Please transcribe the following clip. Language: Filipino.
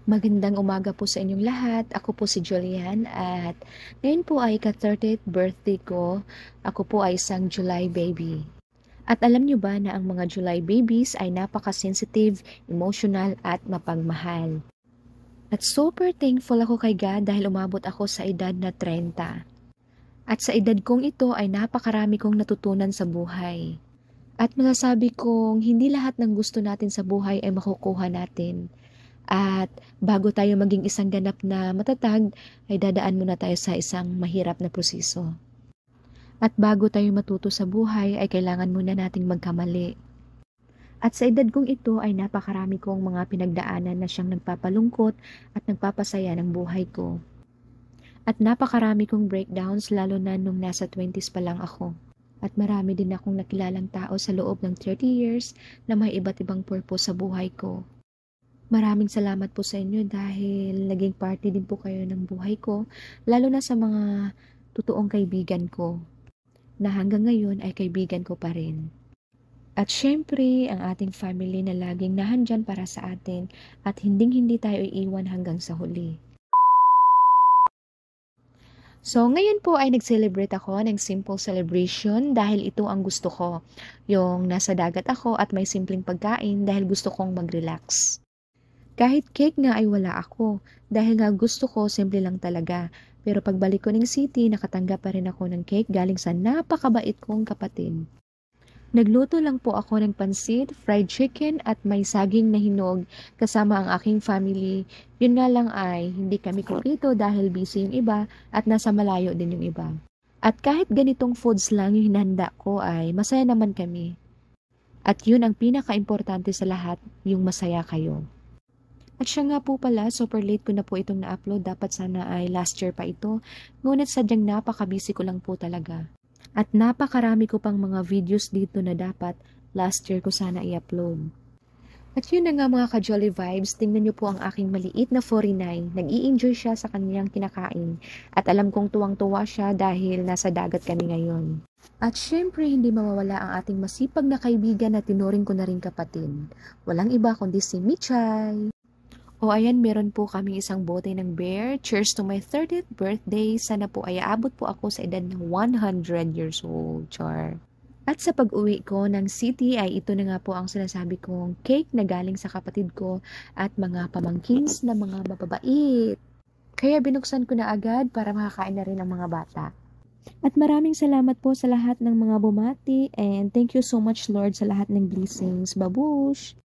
Magandang umaga po sa inyong lahat. Ako po si Julian at ngayon po ay ka-30th birthday ko. Ako po ay isang July baby. At alam nyo ba na ang mga July babies ay napaka-sensitive, emotional at mapagmahal. At super thankful ako kay God dahil umabot ako sa edad na 30. At sa edad kong ito ay napakarami kong natutunan sa buhay. At masasabi kong hindi lahat ng gusto natin sa buhay ay makukuha natin. At bago tayo maging isang ganap na matatag, ay dadaan muna tayo sa isang mahirap na proseso. At bago tayo matuto sa buhay, ay kailangan muna nating magkamali. At sa edad kong ito ay napakarami kong mga pinagdaanan na siyang nagpapalungkot at nagpapasaya ng buhay ko. At napakarami kong breakdowns lalo na nung nasa 20s pa lang ako. At marami din akong nakilalang tao sa loob ng 30 years na may iba't ibang purpose sa buhay ko. Maraming salamat po sa inyo dahil naging party din po kayo ng buhay ko, lalo na sa mga totoong kaibigan ko, na hanggang ngayon ay kaibigan ko pa rin. At syempre, ang ating family na laging nahandyan para sa atin at hindi tayo iiwan hanggang sa huli. So, ngayon po ay nag-celebrate ako ng simple celebration dahil ito ang gusto ko. Yung nasa dagat ako at may simpleng pagkain dahil gusto kong mag-relax. Kahit cake nga ay wala ako, dahil nga gusto ko, simple lang talaga. Pero pagbalik ko ng city, nakatanggap pa rin ako ng cake galing sa napakabait kong kapatid. Nagluto lang po ako ng pansit, fried chicken at may saging na hinog kasama ang aking family. Yun nga lang ay hindi kami kumpleto dahil busy yung iba at nasa malayo din yung iba. At kahit ganitong foods lang yung hinanda ko ay masaya naman kami. At yun ang pinaka-importante sa lahat, yung masaya kayo. At siya nga po pala, super late ko na po itong na-upload. Dapat sana ay last year pa ito. Ngunit sadyang napaka-busy ko lang po talaga. At napakarami ko pang mga videos dito na dapat last year ko sana i-upload. At yun na nga mga ka-Jolly Vibes, tingnan nyo po ang aking maliit na 49. Nag-i-enjoy siya sa kanyang kinakain. At alam kong tuwang-tuwa siya dahil nasa dagat kami ngayon. At syempre, hindi mawawala ang ating masipag na kaibigan na tinuring ko na rin kapatid. Walang iba kundi si Michay. O ayan, meron po kami isang bote ng beer. Cheers to my 30th birthday. Sana po ay aabot po ako sa edad ng 100 years old. Char. At sa pag-uwi ko ng city ay ito na nga po ang sinasabi kong cake na galing sa kapatid ko at mga pamangkins na mga mababait. Kaya binuksan ko na agad para makakain na rin ang mga bata. At maraming salamat po sa lahat ng mga bumati and thank you so much Lord sa lahat ng blessings. Babush!